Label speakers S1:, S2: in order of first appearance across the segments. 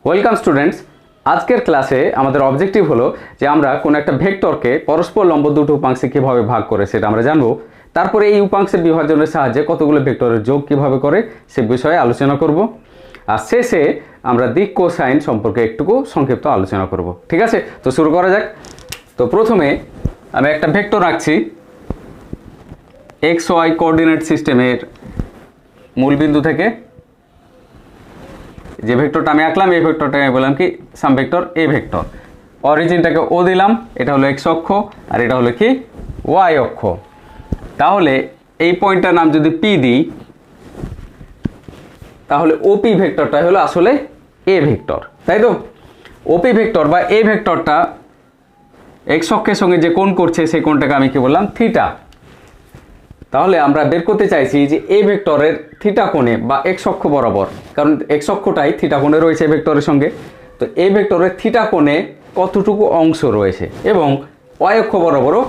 S1: Welcome students. আজকের ক্লাসে আমাদের অবজেক্টিভ হলো যে আমরা কোন একটা ভেক্টরকে পরস্পর লম্ব দুটো উপাংশে কিভাবে ভাগ করে সেটা আমরা জানবো। তারপরে এই উপাংশের বিভাজনের সাহায্যে কতগুলো ভেক্টরের যোগ কিভাবে করে সে বিষয়ে আলোচনা করব। আর শেষে আমরা দিক কোসাইন সম্পর্কে একটুকু সংক্ষিপ্ত আলোচনা করব। ঠিক আছে, তো শুরু করা যাক। তো প্রথমে আমি একটা ভেক্টর আঁকছি এক্স ওয়াই কোঅর্ডিনেট সিস্টেমের মূলবিন্দু থেকে। যে ভেক্টরটা আমি আঁকলাম এই ভেক্টরটাকে আমি বললাম কি সাম ভেক্টর এ ভেক্টর। অরিজিনটাকে ও দিলাম, এটা হলো এক্স অক্ষ আর এটা হলো কি ওয়াই অক্ষ। তাহলে এই পয়েন্টটার নাম যদি পি দিই তাহলে ওপি ভেক্টরটা হলো আসলে এ ভেক্টর, তাই তো? ওপি ভেক্টর বা এ ভেক্টরটা এক্স অক্ষের সঙ্গে যে কোণ করছে সেই কোণটাকে আমি কি বললাম থিটা। তাহলে আমরা বের করতে চাইছি যে এই ভেক্টরের থিটা কোণে বা এক্স অক্ষ বরাবর, কারণ এক্স অক্ষটাই থিটা কোণে রয়েছে এই ভেক্টরের সঙ্গে, তো এই ভেক্টরের থিটা কোণে কতটুকু অংশ রয়েছে এবং ওয়াই অক্ষ বরাবরও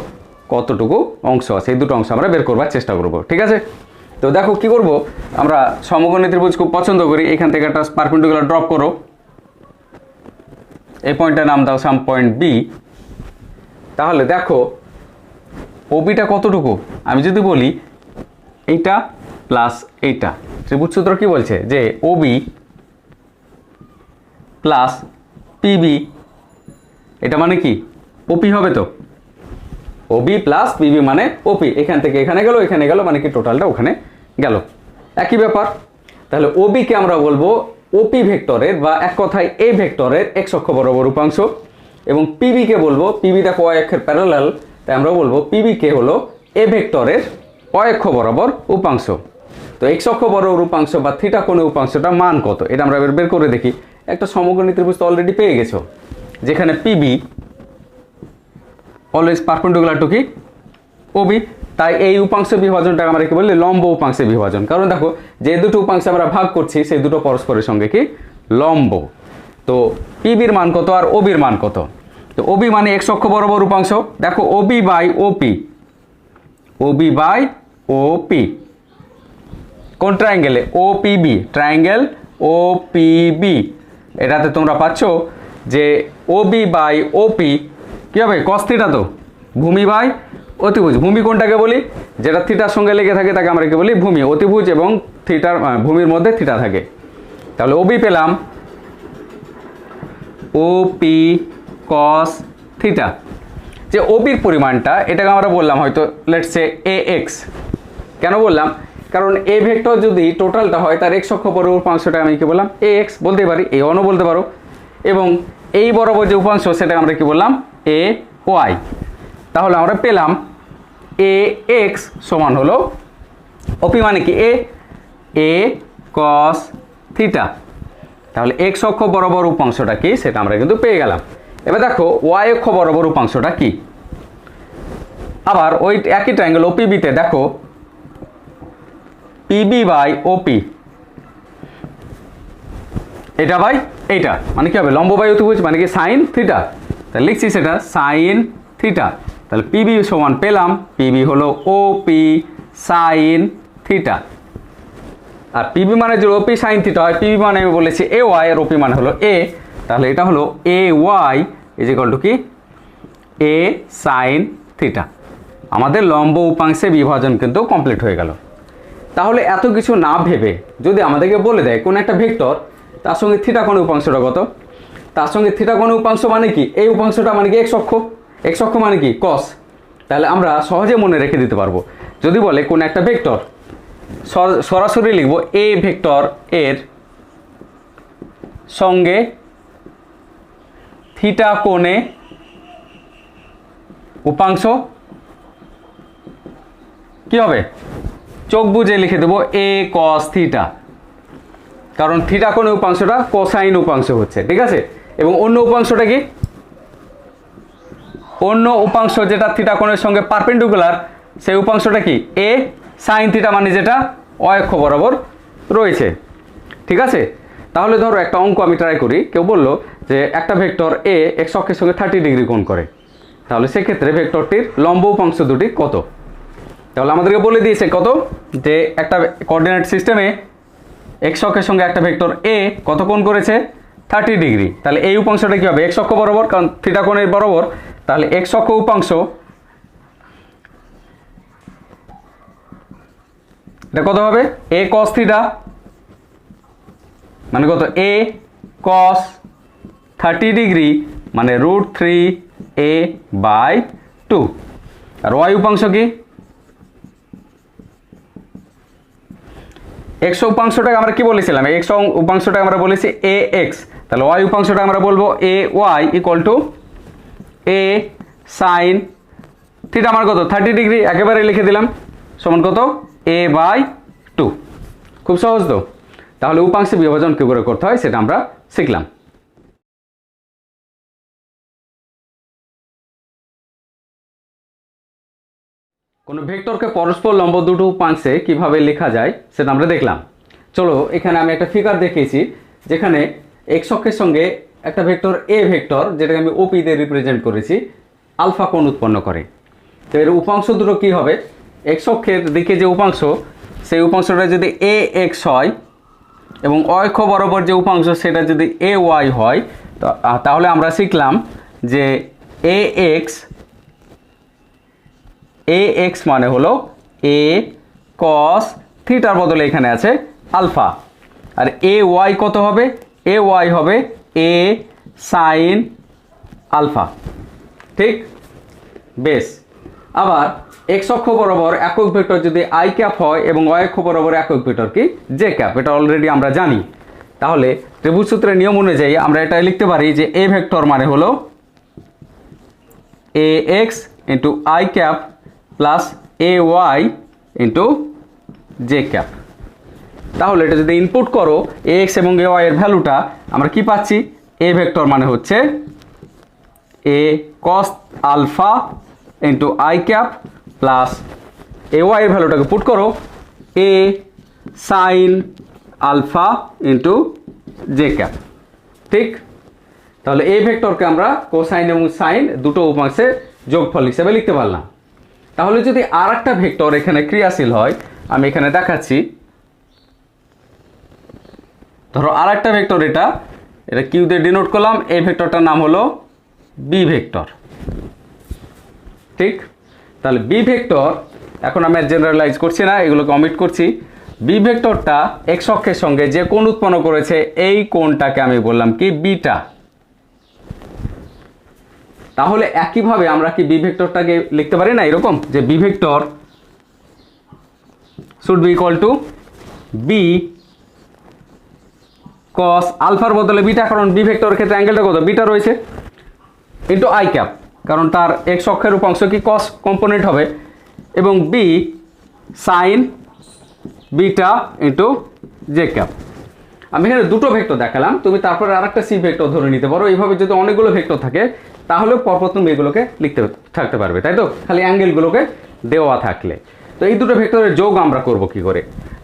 S1: কতটুকু অংশ আছে, এই দুটো অংশ আমরা বের করবার চেষ্টা করব। ঠিক আছে, তো দেখো কি করব, আমরা সমকোণী ত্রিভুজ খুব পছন্দ করি। এখান থেকে একটা পারপেন্ডিকুলার ড্রপ করো, এই পয়েন্টটার নাম দাও সাম পয়েন্ট বি। তাহলে দেখো ওবিটা কতটুকু, আমি যদি বলি এইটা প্লাস এইটা, ত্রিভুজ সূত্র কি বলছে যে ওবি প্লাস পিবি, এটা মানে কি ওপি হবে। তো ওবি প্লাস পিবি মানে ওপি, এখান থেকে এখানে গেল এখানে গেল মানে কি টোটালটা ওখানে গেল, একই ব্যাপার। তাহলে ওবিকে আমরা বলবো ওপি ভেক্টরের বা এক কথায় এ ভেক্টরের এক্স অক্ষ বরাবর উপাংশ, এবং পিবিকে বলবো, পিবিটা ওয়াই অক্ষের প্যারালাল, তাই আমরা বলবো পিবিকে হলো এ ভেক্টরের ওয়াই অক্ষ বরাবর উপাংশ। তো এক্স অক্ষ বরাবর উপাংশ বা থিটা কোণে উপাংশটা মান কত এটা আমরা বের করে দেখি। একটা সমকোণী ত্রিভুজ তো অলরেডি পেয়ে গেছো, যেখানে পিবি অলওয়েজ পারপেন্ডিকুলার টু কি ওবি। তাই এই উপাংশ বিভাজনটাকে আমরা কি বলি লম্ব উপাংশের বিভাজন, কারণ দেখো যে দুটো উপাংশে আমরা ভাগ করছি সেই দুটো পরস্পরের সঙ্গে কি লম্ব। তো পিবির মান কত আর ওবির মান কত? তো ওবি মানে এক্স অক্ষ বরাবর উপাংশ, দেখো OB by OP, OB by OP কোন ট্রায়াঙ্গেলে ওপিবি, ট্রায়াঙ্গেল ওপিবি। এটাতে তোমরা পাচ্ছ যে ওবি বাই ওপি কি হবে কস থিটা, তো ভূমি বাই অতিভুজ। ভূমি কোনটাকে বলি, যেটা থিটার সঙ্গে লেগে থাকে তাকে আমরা কি বলি ভূমি। অতিভুজ এবং থিটার ভূমির মধ্যে থিটা থাকে। তাহলে ওবি পেলাম ওপি কস থিটা। যে ওবির পরিমাণটা এটাকে আমরা বললাম হয়তো লেটস সে এ এক্স। কেন বললাম, কারণ এ ভেক্টর যদি টোটালটা হয় তার এক্স অক্ষ বরাবর উপাংশটা আমি কি বললাম এ এক্স বলতে পারি, এ ওয়ানও বলতে পারো, এবং এই বরাবর যে উপাংশ সেটা আমরা কি বললাম এ ওয়াই। তাহলে আমরা পেলাম এ এক্স সমান হলো ওপি মানে কি এ কস থিটা। তাহলে এক্স অক্ষ বরাবর উপাংশটা কি সেটা আমরা কিন্তু পেয়ে গেলাম। এবার দেখো ওয়াই অক্ষ বরাবর উপাংশটা কি। আবার ওই একই ট্রায়াঙ্গেল ওপিবিতে দেখো পিবি বাই ওপি, এটা বাই এইটা মানে কি হবে লম্ব বাই অতিভুজ মানে কি সাইন থিটা। তাহলে লিখছি সেটা সাইন থিটা। তাহলে পিবি সমান পেলাম পিবি হলো ওপি সাইন থিটা। আর পিবি মানে যদি ওপি সাইন থিটা হয়, পিবি মানে আমি বলেছি এ ওয়াই আর ওপি মানে হলো এ, তাহলে এটা হলো A Y is equal to কি এ সাইন থিটা। আমাদের লম্ব উপাংশে বিভাজন কিন্তু কমপ্লিট হয়ে গেল। তাহলে এত কিছু না ভেবে যদি আমাদেরকে বলে দেয় কোন একটা ভেক্টর তার সঙ্গে থিটা কোণ উপাংশটা কত, তার সঙ্গে থিটা কোণ উপাংশ মানে কি এই উপাংশটা মানে কি এক্স অক্ষ, এক্স অক্ষ মানে কি কস, তাহলে আমরা সহজে মনে রেখে দিতে পারবো। যদি বলে কোন একটা ভেক্টর, সরাসরি লিখব এ ভেক্টর এর সঙ্গে থিটা কোণে উপাংশ কি হবে, চোখ বুঝে লিখে দেবো এ কস থিটা, কারণ থিটা কোণে উপাংশটা কোসাইন উপাংশ হচ্ছে। ঠিক আছে, এবং অন্য উপাংশটা কি, অন্য উপাংশ যেটা থিটা কোণের সঙ্গে পারপেন্ডিকুলার সেই উপাংশটা কি এ সাইন থিটা মানে যেটা ওয়াই অক্ষ বরাবর রয়েছে। ঠিক আছে, তাহলে ধরো একটা অঙ্ক আমি ট্রাই করি। কেউ বললো যে একটা ভেক্টর এ এক্স অক্ষের সঙ্গে 30 ডিগ্রি কোণ করে, তাহলে সেক্ষেত্রে ভেক্টরটির লম্ব উপাংশ দুটি কত। তাহলে আমাদেরকে বলে দিয়েছে কত, যে একটা কোঅর্ডিনেট সিস্টেমে এক্স অক্ষের সঙ্গে একটা ভেক্টর এ কত কোণ করেছে 30 ডিগ্রি। তাহলে এই উপাংশটা কি হবে? এক্স অক্ষ বরাবর, কারণ থিটা কোণের বরাবর। তাহলে এক্স অক্ষ উপাংশ এটা কত হবে? এ কস থিটা, মানে কত? এ কস 30 ডিগ্রি মানে √3a/2। আর ওয়াই উপাংশ কি? এক্স উপাংশটাকে আমরা কি বলেছিলাম? এক্স উপাংশটাকে আমরা বলেছি এ এক্স। তাহলে ওয়াই উপাংশটা আমরা বলবো A Y equal to A sine theta, আমার কত? 30 ডিগ্রি, একেবারে লিখে দিলাম, সমান কত? a/2। খুব সহজ তো। তাহলে উপাংশে বিভাজন কি করে করতে হয় সেটা আমরা শিখলাম। কোনো ভেক্টরকে পরস্পর লম্ব দুটো উপাংশে কিভাবে লেখা যায় সেটা আমরা দেখলাম। চলো, এখানে আমি একটা ফিগার দেখিয়েছি যেখানে এক্স অক্ষের সঙ্গে একটা ভেক্টর এ ভেক্টর, যেটাকে আমি ওপি দিয়ে রিপ্রেজেন্ট করেছি, আলফা কোণ উৎপন্ন করে। তো এর উপাংশ দুটো কি হবে? এক্স অক্ষের দিকে যে উপাংশ, সেই উপাংশটা যদি এ এক্স হয় এবং অক্ষ বরাবর যে উপাংশ সেটা যদি এ ওয়াই হয়, তাহলে আমরা শিখলাম যে এ এক্স মানে হলো এ কস থিটার বদলে এখানে আছে আলফা। আর এ ওয়াই কত হবে? এ ওয়াই হবে এ সাইন আলফা। ঠিক? বেশ। আবার এক্স অক্ষ বরাবর একক ভেক্টর যদি আই ক্যাপ হয় এবং ওয়াই অক্ষ বরাবর একক ভেক্টর কি? J cap. এটা অলরেডি আমরা জানি। তাহলে ত্রিভুজ সূত্রের নিয়ম অনুযায়ী আমরা এটা লিখতে পারি যে এ ভেক্টর মানে হলো A X into I cap plus A Y into J cap. তাহলে এটা যদি ইনপুট করো এ এক্স এবং এ ওয়াই এর ভ্যালুটা, আমরা কি পাচ্ছি? এ ভেক্টর মানে হচ্ছে A cos alpha into I cap plus A Y এর ভ্যালুটাকে পুট করো A sine alpha into J cap. ঠিক? তাহলে এই ভেক্টরকে আমরা কোসাইন এবং সাইন দুটো উপাংশে যোগফল হিসেবে লিখতে পারলাম। তাহলে যদি আর একটা ভেক্টর এখানে ক্রিয়াশীল হয়, আমি এখানে দেখাচ্ছি। ধরো আর একটা ভেক্টর, এটা কিউ দিয়ে ডিনোট করলাম, এই ভেক্টরটার নাম হলো বি ভেক্টর। ঠিক? তাহলে বি ভেক্টর, এখন আমি জেনারেলাইজ করছি না, এগুলোকে অমিট করছি। বি ভেক্টরটা এক্স অক্ষের সঙ্গে যে কোণ উৎপন্ন করেছে, এই কোণটাকে আমি বললাম কি? বিটা। তাহলে একইভাবে আমরা কি বি ভেক্টরটাকে লিখতে পারি না এরকম, যে B vector should be equal to B cos আলফার বদলে বিটা, কারণ বি ভেক্টরের ক্ষেত্রে অ্যাঙ্গেলটা কত? বিটা রয়েছে, ইন্টু আই ক্যাপ, কারণ তার এক্স অক্ষের উপাংশ কি? কস কম্পোনেন্ট হবে, এবং B sine beta into J cap. আমি এখানে দুটো ভেক্টর দেখালাম, তুমি তারপরে আর একটা সি ভেক্টর ধরে নিতে পারো। এইভাবে যদি অনেকগুলো ভেক্টর থাকে তাহলে পরপর তুমি এগুলোকে লিখতে থাকতে পারবে, তাই তো? খালি অ্যাঙ্গেলগুলোকে দেওয়া থাকলে। তো এই দুটো ভেক্টরের যোগ আমরা করব কি করে?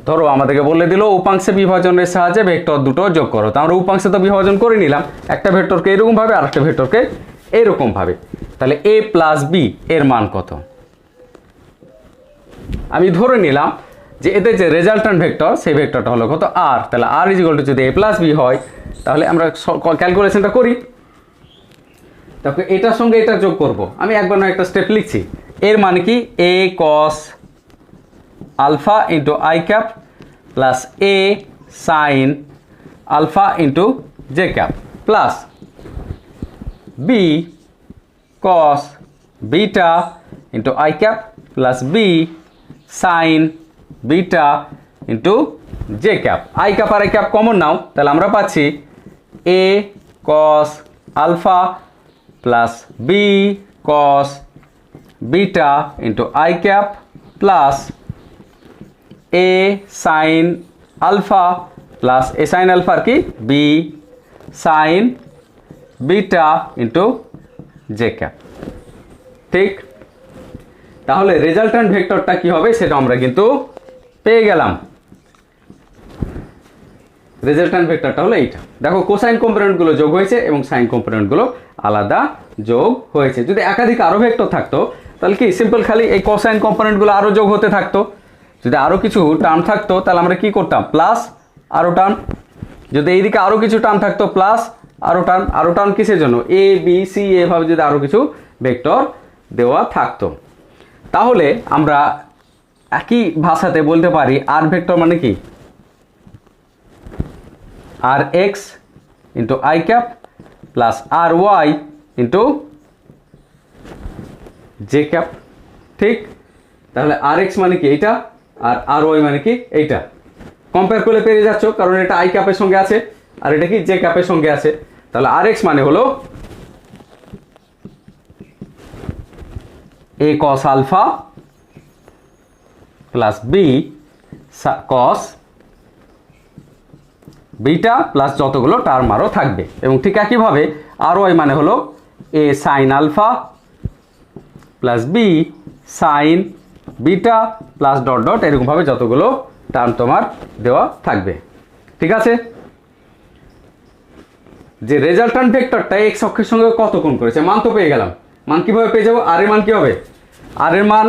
S1: ধরো আমাদেরকে বলে দিল উপাংশে বিভাজনের সাহায্যে ভেক্টর দুটো যোগ করো। তো আমরা উপাংশে তো বিভাজন করে নিলাম, একটা ভেক্টরকে এরকমভাবে আর একটা ভেক্টরকে এরকমভাবে। তাহলে এ প্লাস বি এর মান কত? আমি ধরে নিলাম যে এদের যে রেজাল্টান্ট ভেক্টর, সেই ভেক্টরটা হলো কত? আর। তাহলে আর ইজ ইকুয়াল টু যদি এ প্লাস বি হয়, তাহলে আমরা ক্যালকুলেশনটা করি। তারপরে এটার সঙ্গে এটা যোগ করব। আমি একবার না একটা স্টেপ লিখছি। এর মানে কি? A cos alpha into I cap plus A sine alpha into J cap plus B cos beta into I cap plus B sine beta into J cap. I cap আর আই ক্যাপ কমন নাও, তাহলে আমরা পাচ্ছি A cos alpha plus B cos beta into I cap plus A sine alpha plus A sine আলফার কি? B sine beta into J cap. ঠিক? তাহলে রেজাল্টান্ট ভেক্টরটা কি হবে সেটা আমরা কিন্তু পেয়ে গেলাম। রেজাল্টান্ট ভেক্টরটা হলো এইটা। দেখো কোসাইন কম্পোনেন্টগুলো যোগ হয়েছে এবং সাইন কম্পোনেন্টগুলো আলাদা যোগ হয়েছে। যদি একাধিক আরও ভেক্টর থাকতো তাহলে কি সিম্পল খালি এই কোসাইন কম্পোনেন্টগুলো আরও যোগ হতে থাকতো। যদি আরও কিছু টার্ম থাকতো তাহলে আমরা কি করতাম? প্লাস আরও টার্ম। যদি এইদিকে আরও কিছু টার্ম থাকতো প্লাস আরও টার্ম কিসের জন্য, এ বি সি এভাবে যদি আরও কিছু ভেক্টর দেওয়া থাকতো, তাহলে আমরা একই ভাষাতে বলতে পারি আর ভেক্টর মানে কি, R X into I cap plus R Y into J cap. ঠিক, তাহলে আর এক্স মানে কি এইটা, আর ওয়াই মানে কি এইটা। কম্পেয়ার করলে পেরে যাচ্ছ, কারণ এটা আই ক্যাপের সঙ্গে আছে আর এটা কি জে ক্যাপের সঙ্গে আছে। তাহলে আর এক্স মানে হলো A cos alpha plus B cos beta plus যতগুলো টার্ম আরও থাকবে। এবং ঠিক একইভাবে আর ওয়াই মানে হলো A sine alpha plus B sine beta plus dot dot এরকমভাবে যতগুলো টার্ম তোমার দেওয়া থাকবে। ঠিক আছে, যে রেজাল্টান্ট ভেক্টরটা এক্স অক্ষের সঙ্গে কত কোণ করেছে মান তো পেয়ে গেলাম। মান কীভাবে পেয়ে যাবো, আর এর মান কী হবে, আর এর মান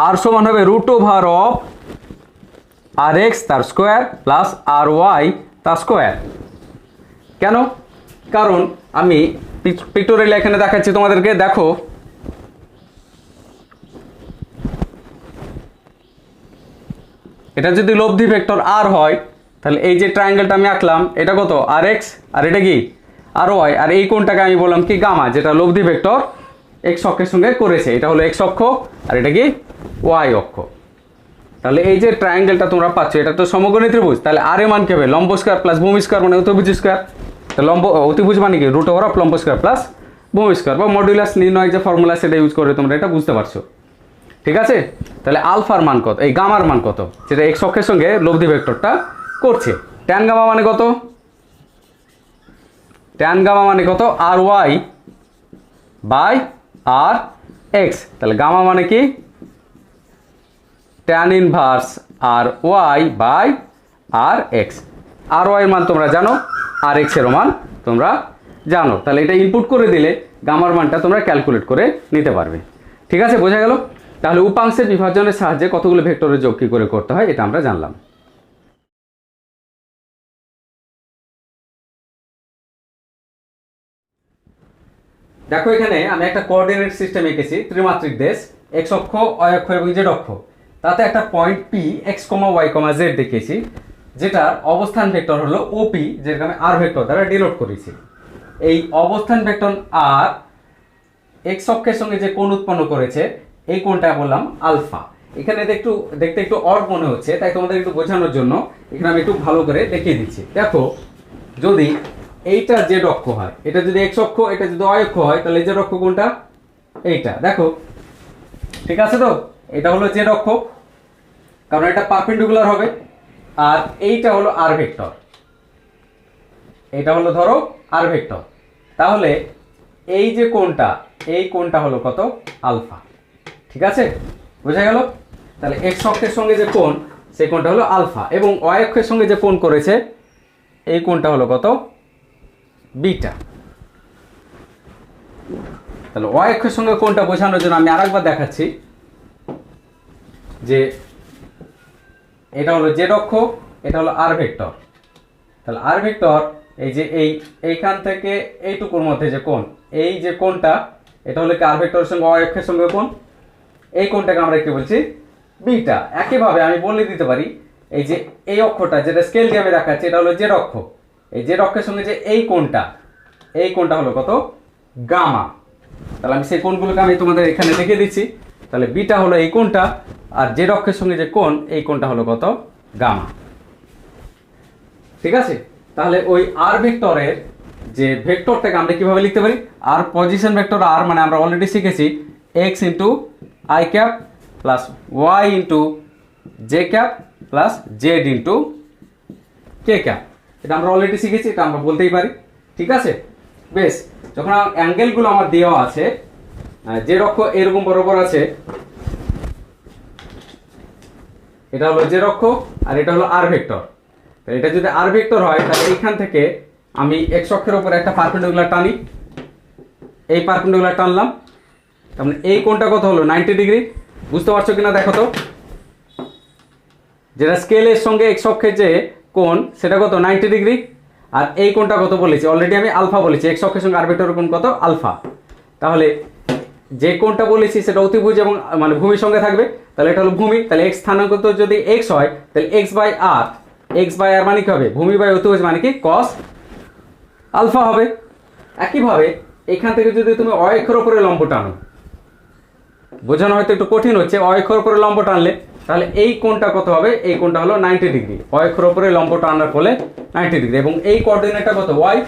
S1: আর সমান হবে √ অফ আর এক্স তার স্কোয়ার প্লাস আর ওয়াই তার স্কোয়ার। কেন, কারণ আমি পিক্টোরিয়াল এখানে দেখাচ্ছি তোমাদেরকে, দেখো এটা যদি লব্ধি ভেক্টর আর হয়, তাহলে এই যে ট্রায়াঙ্গেলটা আমি আঁকলাম এটা কত, আর এক্স, আর এটা কি আর ওয়াই, আর এই কোণটাকে আমি বললাম কি গামা, যেটা লব্ধি ভেক্টর এক্স অক্ষের সঙ্গে করেছে। এটা হলো এক্স অক্ষ আর এটা কি ওয়াই অক্ষ। তাহলে এই যে ট্রায়াঙ্গেলটা তোমরা পাচ্ছ এটা তো সমকোণী ত্রিভুজ, তাহলে আর এর মান কি হবে, লম্ব স্কয়ার প্লাস ভূমি স্কয়ার মানে অতিভুজ স্কয়ার। তো অতিভুজ মানে কি √ অফ লম্ব স্কয়ার প্লাস ভূমি স্কয়ার, বা মডুলাস নির্ণয় যে ফর্মুলা সেটা ইউজ করে তোমরা এটা বুঝতে পারছো। ঠিক আছে, তাহলে আলফার মান কত, এই গামার মান কত, যেটা এক্স অক্ষের সঙ্গে লব্ধি ভেক্টরটা করছে। ট্যান গামা মানে কত, ট্যান গামা মানে কত, R Y by R X. তাহলে গামা মানে কি tan inverse R Y by R X. R Y এর মান তোমরা জানো, আর এক্স এর মান তোমরা জানো, তাহলে এটা ইনপুট করে দিলে গামার মানটা তোমরা ক্যালকুলেট করে নিতে পারবে। ঠিক আছে, বোঝা গেল। তাহলে উপাংশের বিভাজনের সাহায্যে কতগুলো ভেক্টরের যোগ কী করে করতে হয় এটা আমরা জানলাম। দেখো এখানে আমি একটা কোঅর্ডিনেট সিস্টেম এঁকেছি, ত্রিমাত্রিক দেশ, এক্স অক্ষ, ওয়াই অক্ষ এবং জেড অক্ষ। তাতে একটা পয়েন্ট পি এক্স কমা ওয়াই কমা জেড দেখিয়েছি, যেটার অবস্থান ভেক্টর হলো ওপি, যেটাকে আমি আর ভেক্টর দ্বারা ডিনোট করেছি। এই অবস্থান ভেক্টর আর এক্স অক্ষের সঙ্গে যে কোণ উৎপন্ন করেছে এই কোণটা বললাম আলফা। এখানে দেখতে একটু অড মনে হচ্ছে, তাই তোমাদের একটু বোঝানোর জন্য এখানে আমি একটু ভালো করে দেখিয়ে দিচ্ছি। দেখো, যদি এইটা জেড অক্ষ হয়, এটা যদি এক্স অক্ষ, এটা যদি ওয়াই অক্ষ হয়, তাহলে জেড অক্ষ কোনটা, এইটা। দেখো ঠিক আছে, তো এটা হলো জেড অক্ষ, কারণ এটা পারপেন্ডিকুলার হবে, আর এইটা হলো আর ভেক্টর, এটা হলো ধরো আর ভেক্টর। তাহলে এই যে কোণটা, এই কোণটা হলো কত, আলফা। ঠিক আছে, বোঝা গেল। তাহলে এক্স অক্ষের সঙ্গে যে কোণ, সেই কোণটা হলো আলফা, এবং ওয়াই অক্ষের সঙ্গে যে কোণ করেছে এই কোণটা হলো কত, বিটা। তাহলে ওয়াই অক্ষের সঙ্গে কোণটা বোঝানোর জন্য আমি আরেকবার দেখাচ্ছি, যে এটা হলো জেড অক্ষ, এটা হলো আর ভেক্টর। তাহলে আর ভেক্টর এই যে এইখান থেকে এইটুকুর মধ্যে যে কোণ, এই যে কোণটা, এটা হলো কি আর ভেক্টরের সঙ্গে ওয়াই অক্ষের সঙ্গে কোণ, এই কোণটাকে আমরা কি বলছি, বিটা। একইভাবে আমি বলে দিতে পারি এই যে এই অক্ষটা যেটা স্কেল দিয়ে আমি দেখাচ্ছি, এটা হলো জেড অক্ষ, এই জেড অক্ষের সঙ্গে যে এই কোণটা হলো কত, গামা। তাহলে আমি সেই কোণগুলোকে আমি তোমাদের এখানে দেখিয়ে দিচ্ছি। তাহলে বিটা হলো এই কোণটা, আর জেড অক্ষের সঙ্গে যে কোণ, এই কোণটা হলো কত, গামা। ঠিক আছে, তাহলে ওই আর ভেক্টরের যে ভেক্টরটাকে আমরা কিভাবে লিখতে পারি, আর পজিশন ভেক্টর আর মানে আমরা অলরেডি শিখেছি X into I cap plus Y into J cap plus Z into K cap. এটা আমরা অলরেডি শিখেছি, এটা আমরা বলতেই পারি। ঠিক আছে, বেশ। যখন অ্যাঙ্গেলগুলো আমার দেওয়া আছে, জেড অক্ষ এরকম বরাবর আছে, এটা হলো জেড অক্ষ আর এটা হলো আর ভেক্টর। এটা যদি আর ভেক্টর হয়, তাহলে এইখান থেকে আমি এক্স অক্ষের উপর একটা পারপেন্ডিকুলার টানি, এই পারপেন্ডিকুলার টানলাম, তার মানে এই কোণটা কত হলো, 90 ডিগ্রি। বুঝতে পারছো কিনা দেখো তো, যেটা স্কেলের সঙ্গে এক্স অক্ষের যে কোণ সেটা কত, 90 ডিগ্রি। আর এই কোণটা কত বলেছি অলরেডি আমি আলফা বলেছি, এক্স অক্ষের সঙ্গে আর ভেক্টরের কোণ কত আলফা। তাহলে যে কোণটা বলেছি সেটা অতিভুজ এবং মানে ভূমির সঙ্গে থাকবে, তাহলে এটা হলো ভূমি। তাহলে এক্স স্থানাঙ্ক যদি এক্স হয় তাহলে এক্স বাই আর মানে কি হবে ভূমি বাই অতিভুজ মানে কি কস আলফা হবে। একইভাবে এখান থেকে যদি তুমি অক্ষের উপরে লম্ব টানো, বোঝানো হয়তো একটু কঠিন হচ্ছে, অক্ষের উপরে লম্ব টানলে তাহলে এই কোণটা কত হবে, এই কোণটা হলো 90 ডিগ্রি, অক্ষের উপরে লম্ব টানার ফলে 90 ডিগ্রি, এবং এই কোঅর্ডিনেটটা কত ওয়াই,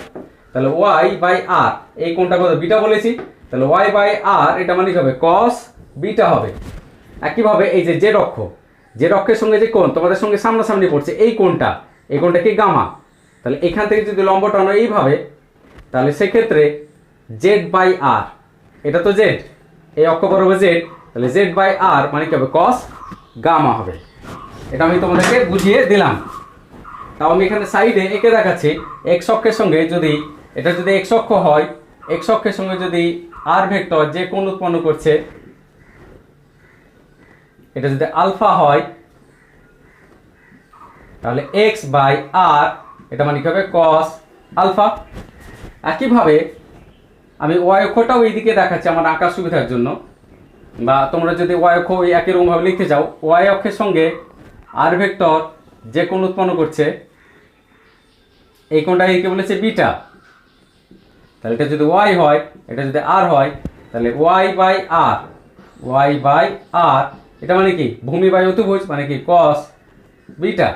S1: তাহলে ওয়াই বাই আর, এই কোণটা কত বিটা বলেছি, তাহলে ওয়াই বাই আর এটা মানে কি হবে কস বিটা হবে। একইভাবে এই যে জেড অক্ষের সঙ্গে যে কোণ তোমাদের সঙ্গে সামনাসামনি পড়ছে এই কোণটা কি গামা, তাহলে এখান থেকে যদি লম্ব টানো এইভাবে তাহলে সেক্ষেত্রে জেড বাই আর, এটা তো জেড, এই অক্ষ বরাবর জেড, তাহলে জেড বাই আর মানে কি হবে কস গামা হবে। এটা আমি তোমাদেরকে বুঝিয়ে দিলাম। তাও আমি এখানে সাইডে এঁকে দেখাচ্ছি, এক্স অক্ষের সঙ্গে যদি এটা যদি এক্স অক্ষ হয়, এক্স অক্ষের সঙ্গে যদি আর ভেক্টর যে কোণ উৎপন্ন করছে এটা যদি আলফা হয় তাহলে এক্স বাই আর এটা মানে কি হবে কস আলফা। একইভাবে আমি ওয়াই অক্ষটাও এইদিকে দেখাচ্ছি আমার আঁকার সুবিধার জন্য, বা তোমরা যদি ওয়াই অক্ষ ওই একই রকমভাবে লিখতে চাও, ওয়াই অক্ষের সঙ্গে আর ভেক্টর যে কোণ উৎপন্ন করছে এই কোণটা একে বলেছে বিটা, তাহলে এটা যদি ওয়াই হয় এটা যদি আর হয় তাহলে ওয়াই বাই আর এটা মানে কি ভূমি বাই অতিভুজ মানে কি কস বিটা।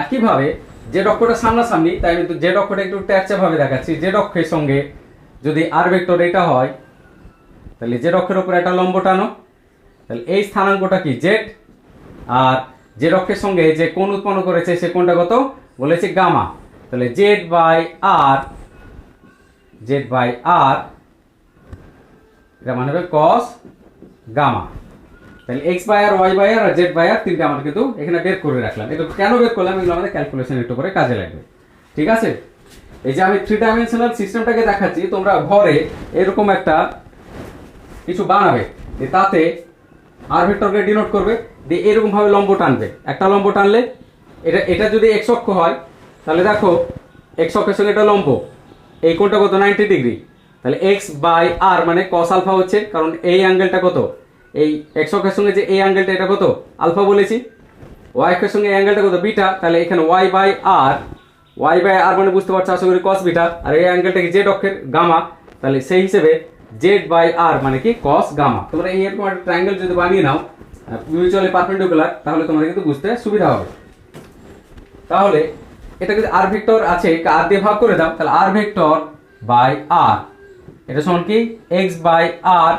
S1: একইভাবে জেড অক্ষটা সামনাসামনি, তাই আমি জেড অক্ষটা একটু ট্যাচা ভাবে দেখাচ্ছি, জেড অক্ষের সঙ্গে যদি আর ভেক্টর এটা হয় তাহলে জেড অক্ষের উপর একটা লম্ব টানো, তাহলে এই স্থানাঙ্কটা কি জেড, আর জেড অক্ষের সঙ্গে যে কোণ উৎপন্ন করেছে সে কোণটা কত বলেছে গামা, তাহলে জেড বাই আর এটা মানে হবে কস গামা। তাহলে X by R Y by R Z by R তিনটা আমরা কিন্তু এখানে বের করে রাখলাম। এটা কেন বের করলাম এগুলো আমাদের ক্যালকুলেশন একটু পরে কাজে লাগবে, ঠিক আছে। এই যে আমি 3 ডাইমেনশনাল সিস্টেমটাকে দেখাচ্ছি, তোমরা ঘরে এরকম একটা কিছু বানাবে, তাতে আর ভেক্টরকে ডিনোট করবে, দিয়ে এরকম ভাবে লম্ব টানবে, একটা লম্ব টানলে এটা যদি এক্স অক্ষ হয় তাহলে দেখো এক্স অক্ষের সঙ্গে এটা লম্ব, এই কোণটা কত 90 ডিগ্রি, তাহলে এক্স বাই আর মানে কস আলফা হচ্ছে, কারণ এই অ্যাঙ্গেলটা কত, এই এক্স অক্ষের সঙ্গে যে এই অ্যাঙ্গেলটা এটা কত আলফা বলেছি, ওয়াই অক্ষের সঙ্গে এই অ্যাঙ্গেলটা কত বিটা, তাহলে এখানে ওয়াই বাই আর মানে বুঝতে পারছো আশা করি কস বিটা, আর এই অ্যাঙ্গেলটা কি জেড অক্ষের গামা, তাহলে সেই হিসেবে জেড বাই আর মানে কি কস গামা। তোমরা এই এরকম একটা ট্রায়াঙ্গেল যদি বানিয়ে নাও মিউচুয়ালি পারপেন্ডিকুলার তাহলে তোমার কিন্তু বুঝতে সুবিধা হবে। তাহলে এটা যদি আর ভেক্টর আছে আর দিয়ে ভাগ করে দাও, তাহলে আর ভেক্টর বাই আর এটা সমান কি X by R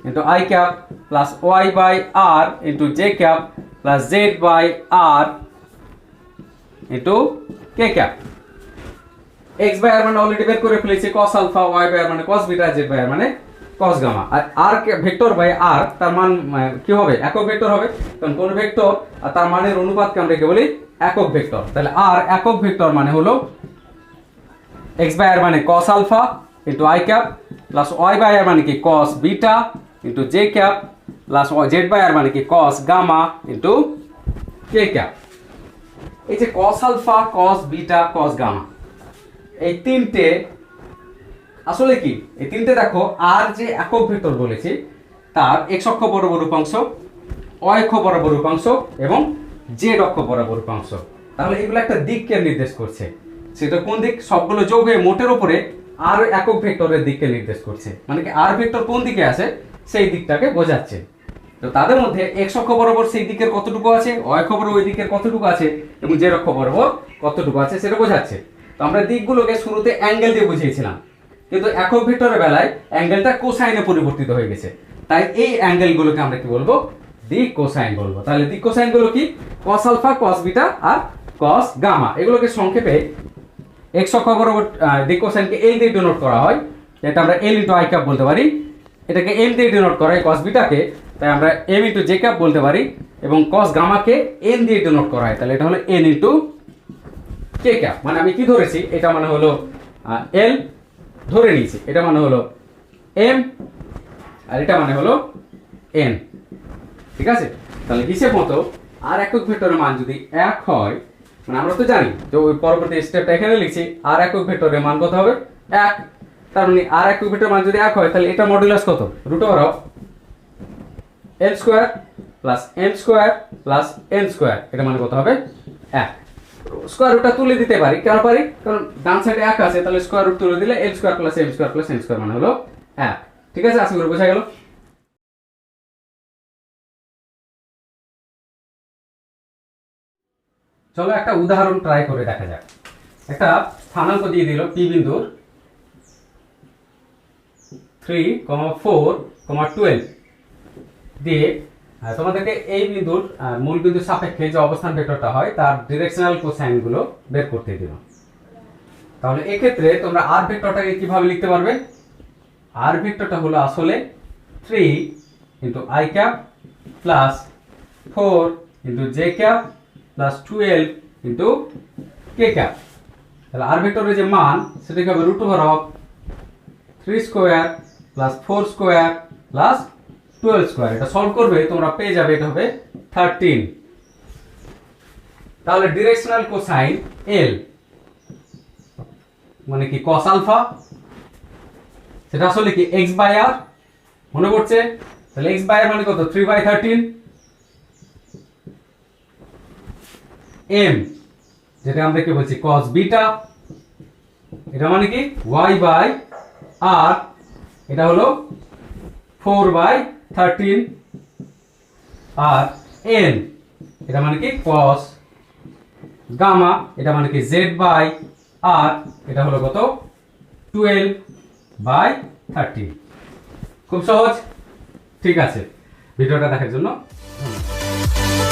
S1: into I cap plus Y by R into J cap plus Z by R into K cap. X by আর মানে অলরেডি বের করে ফেলেছি কস আলফা, ওয়াই বাই আর মানে কস বিটা, জেড বাই আর মানে cos gamma, আর R vector by R তার মান কি হবে একক ভেক্টর হবে, কারণ কোন ভেক্টর আর তার মানের অনুপাতকে আমরা কি বলি একক ভেক্টর। তাহলে আর একক ভেক্টর মানে হলো এক্স বাই আর মানে cos alpha into I cap plus Y by আর মানে কি cos beta into J cap plus Z by আর মানে কি কস গামা ইন্টু কে ক্যাপ। এই যে cos alpha, cos beta, cos gamma, এই তিনটে আসলে কি, এই তিনটে দেখো আর যে একক ভেক্টর বলেছি তার এক্স অক্ষ বরাবর উপাংশ, ওয়াই অক্ষ বরাবর উপাংশ এবং জেড অক্ষ বরাবর উপাংশ, তাহলে এগুলো একটা দিককে নির্দেশ করছে, সেটা কোন দিক, সবগুলো যোগ হয়ে মোটের উপরে আর একক ভেক্টরের দিককে নির্দেশ করছে, মানে কি আর ভেক্টর কোন দিকে আছে সেই দিকটাকে বোঝাচ্ছে। তো তাদের মধ্যে এক্স অক্ষ বরাবর সেই দিকের কতটুকু আছে, ওয়াই অক্ষ বরাবর ওই দিকের কতটুকু আছে এবং জেড অক্ষ বরাবর কতটুকু আছে সেটা বোঝাচ্ছে। তো আমরা দিকগুলোকে শুরুতে অ্যাঙ্গেল দিয়ে বুঝিয়েছিলাম, কিন্তু একক ভেক্টরের বেলায় অ্যাঙ্গেলটা কোসাইনে পরিবর্তিত হয়ে গেছে, তাই এই অ্যাঙ্গেলগুলোকে আমরা কি বলবো দিক কোসাইন বলবো। তাহলে দিক কোসাইন গুলো কি কস আলফা, কস বিটা আর কস গামা, এগুলোকে সংক্ষেপে এক্স অক্ষ বরাবর দিক কোসাইনকে এল দিয়ে ডিনোট করা হয়, এটা আমরা এল ইন্টু আই ক্যাপ বলতে পারি, এটাকে এম দিয়ে ডিনোট করা হয় কস বিটাকে, তাই আমরা এম ইন্টু জে ক্যাপ বলতে পারি, এবং কস গামাকে এন দিয়ে ডিনোট করা হয়, তাহলে এটা হলো এন ইন্টু কে ক্যাপ। মানে আমি কি ধরেছি, এটা মানে হলো এল ধরে নিয়েছি, এটা মানে হলো এম আর এটা মানে হলো এন, ঠিক আছে। তাহলে হিসেব মতো আর একক ভেক্টরের মান যদি 1 হয় মানে আমরা তো জানি যে ওই পরবর্তী স্টেপটা এখানে লিখছি আর একক ভেক্টরের মান কত হবে 1, তার মানে আর একক ভেক্টরের মান যদি 1 হয় তাহলে এটা মডুলাস কত root over of l square plus m square plus n square, এটা মানে কত হবে 1। স্কয়ার রুটটা তুলে দিতে পারি, কেন পারি, কারণ ডান সাইডে 1 আছে, তাহলে স্কয়ার রুট তুলে দিলে l square plus m square plus n square মানে হলো 1। ঠিক আছে, আশা করি বোঝা গেল। চলো একটা উদাহরণ ট্রাই করে দেখা যাক। একটা স্থানাঙ্ক দিয়ে দিল p বিন্দুর 3, 4, 12 দিয়ে তোমাদেরকে এই বিন্দুর মূল বিন্দুর সাপেক্ষে যে অবস্থান ভেক্টরটা হয় তার ডিরেকশনাল কোসাইন গুলো বের করতে দিল। তাহলে এই ক্ষেত্রে তোমরা r ভেক্টরটাকে কিভাবে লিখতে পারবে? r ভেক্টরটা হলো আসলে 3 into i cap plus 4 into j cap plus 12 into k cap. তাহলে r ভেক্টরের যে মান সেটা হবে root over of 3 square plus 4 square plus 12 square. এটা সলভ করবে তোমরা পেয়ে যাবে এটা হবে 13। তাহলে ডিরেকশনাল কোসাইন l মানে কি cos আলফা, সেটা আসলে কি x বাই r, মনে পড়ছে? তাহলে x বাই r মানে কত 3/13, m যেটা আমরা কি বলছি cos বিটা, এটা মানে কি y বাই r, এটা হলো 4/13, আর n এটা মানে কি cos গামা, এটা মানে কি z বাই r, এটা হলো কত 12/13। খুব সহজ। ঠিক আছে, ভিডিওটা দেখার জন্য ধন্যবাদ।